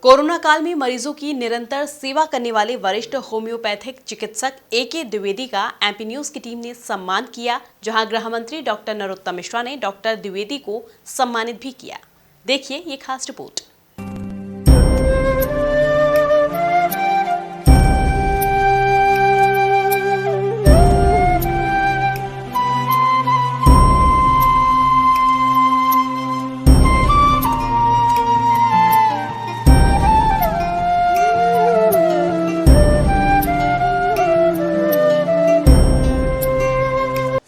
Corona काल में मरीजों की निरंतर सेवा करने वाले वरिष्ठ होम्योपैथिक चिकित्सक ए.के. द्विवेदी का एमपी न्यूज की टीम ने सम्मान किया, जहां गृह मंत्री डॉक्टर नरोत्तम मिश्रा ने डॉक्टर द्विवेदी को सम्मानित भी किया। देखिए ये खास रिपोर्ट।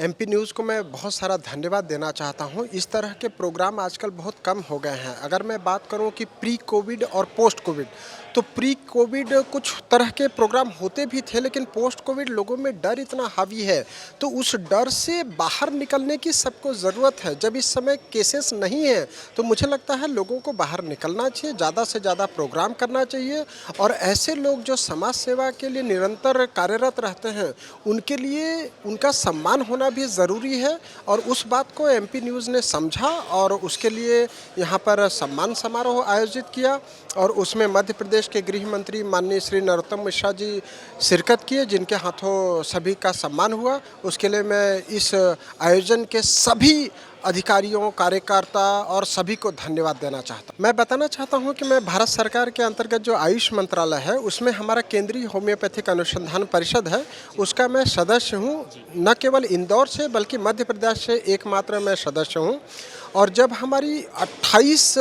एमपी न्यूज़ को मैं बहुत सारा धन्यवाद देना चाहता हूं। इस तरह के प्रोग्राम आजकल बहुत कम हो गए हैं। अगर मैं बात करूं कि प्री कोविड और पोस्ट कोविड, तो प्री कोविड कुछ तरह के प्रोग्राम होते भी थे, लेकिन पोस्ट कोविड लोगों में डर इतना हावी है, तो उस डर से बाहर निकलने की सबको ज़रूरत है। जब इस समय केसेस नहीं है तो मुझे लगता है लोगों को बाहर निकलना चाहिए, ज़्यादा से ज़्यादा प्रोग्राम करना चाहिए, और ऐसे लोग जो समाज सेवा के लिए निरंतर कार्यरत रहते हैं उनके लिए उनका सम्मान होना भी ज़रूरी है। और उस बात को एमपी न्यूज़ ने समझा और उसके लिए यहाँ पर सम्मान समारोह आयोजित किया, और उसमें मध्य प्रदेश के गृह मंत्री माननीय श्री नरोत्तम मिश्रा जी शिरकत किए, जिनके हाथों सभी का सम्मान हुआ। उसके लिए मैं इस आयोजन के सभी अधिकारियों, कार्यकर्ता और सभी को धन्यवाद देना चाहता हूँ। मैं बताना चाहता हूँ कि मैं भारत सरकार के अंतर्गत जो आयुष मंत्रालय है उसमें हमारा केंद्रीय होम्योपैथिक अनुसंधान परिषद है, उसका मैं सदस्य हूँ। न केवल इंदौर से बल्कि मध्य प्रदेश से एकमात्र मैं सदस्य हूँ। और जब हमारी 28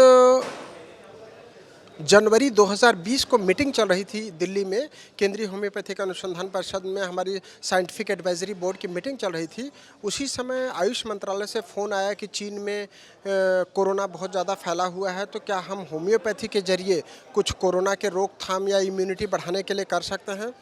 जनवरी 2020 को मीटिंग चल रही थी दिल्ली में, केंद्रीय होम्योपैथिक अनुसंधान परिषद में हमारी साइंटिफिक एडवाइजरी बोर्ड की मीटिंग चल रही थी, उसी समय आयुष मंत्रालय से फ़ोन आया कि चीन में कोरोना बहुत ज़्यादा फैला हुआ है, तो क्या हम होम्योपैथी के जरिए कुछ कोरोना के रोकथाम या इम्यूनिटी बढ़ाने के लिए कर सकते हैं।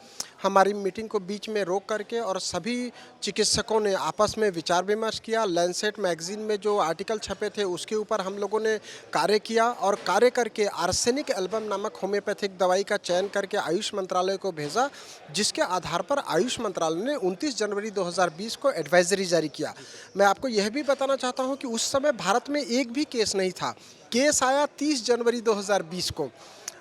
हमारी मीटिंग को बीच में रोक करके और सभी चिकित्सकों ने आपस में विचार विमर्श किया। लैंसेट मैगजीन में जो आर्टिकल छपे थे उसके ऊपर हम लोगों ने कार्य किया, और कार्य करके आर्सेनिक एल्बम नामक होम्योपैथिक दवाई का चयन करके आयुष मंत्रालय को भेजा, जिसके आधार पर आयुष मंत्रालय ने 29 जनवरी 2020 को एडवाइजरी जारी किया। मैं आपको यह भी बताना चाहता हूँ कि उस समय भारत में एक भी केस नहीं था। केस आया 30 जनवरी 2020 को,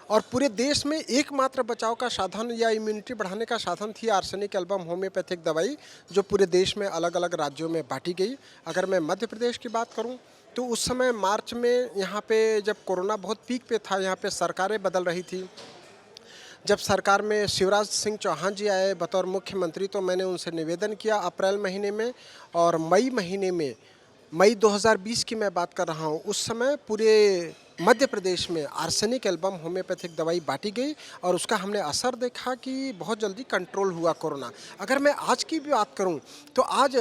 और पूरे देश में एकमात्र बचाव का साधन या इम्यूनिटी बढ़ाने का साधन थी आर्सेनिक एल्बम होम्योपैथिक दवाई, जो पूरे देश में अलग अलग राज्यों में बांटी गई। अगर मैं मध्य प्रदेश की बात करूं तो उस समय मार्च में यहाँ पे जब कोरोना बहुत पीक पे था, यहाँ पे सरकारें बदल रही थी। जब सरकार में शिवराज सिंह चौहान जी आए बतौर मुख्यमंत्री, तो मैंने उनसे निवेदन किया अप्रैल महीने में, और मई महीने में, मई 2020 की मैं बात कर रहा हूँ, उस समय पूरे मध्य प्रदेश में आर्सेनिक एल्बम होम्योपैथिक दवाई बांटी गई, और उसका हमने असर देखा कि बहुत जल्दी कंट्रोल हुआ कोरोना। अगर मैं आज की भी बात करूं तो आज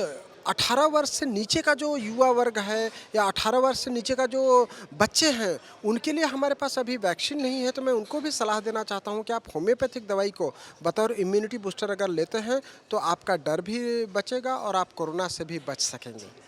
18 वर्ष से नीचे का जो युवा वर्ग है या 18 वर्ष से नीचे का जो बच्चे हैं, उनके लिए हमारे पास अभी वैक्सीन नहीं है, तो मैं उनको भी सलाह देना चाहता हूं कि आप होम्योपैथिक दवाई को बतौर इम्यूनिटी बूस्टर अगर लेते हैं तो आपका डर भी बचेगा और आप कोरोना से भी बच सकेंगे।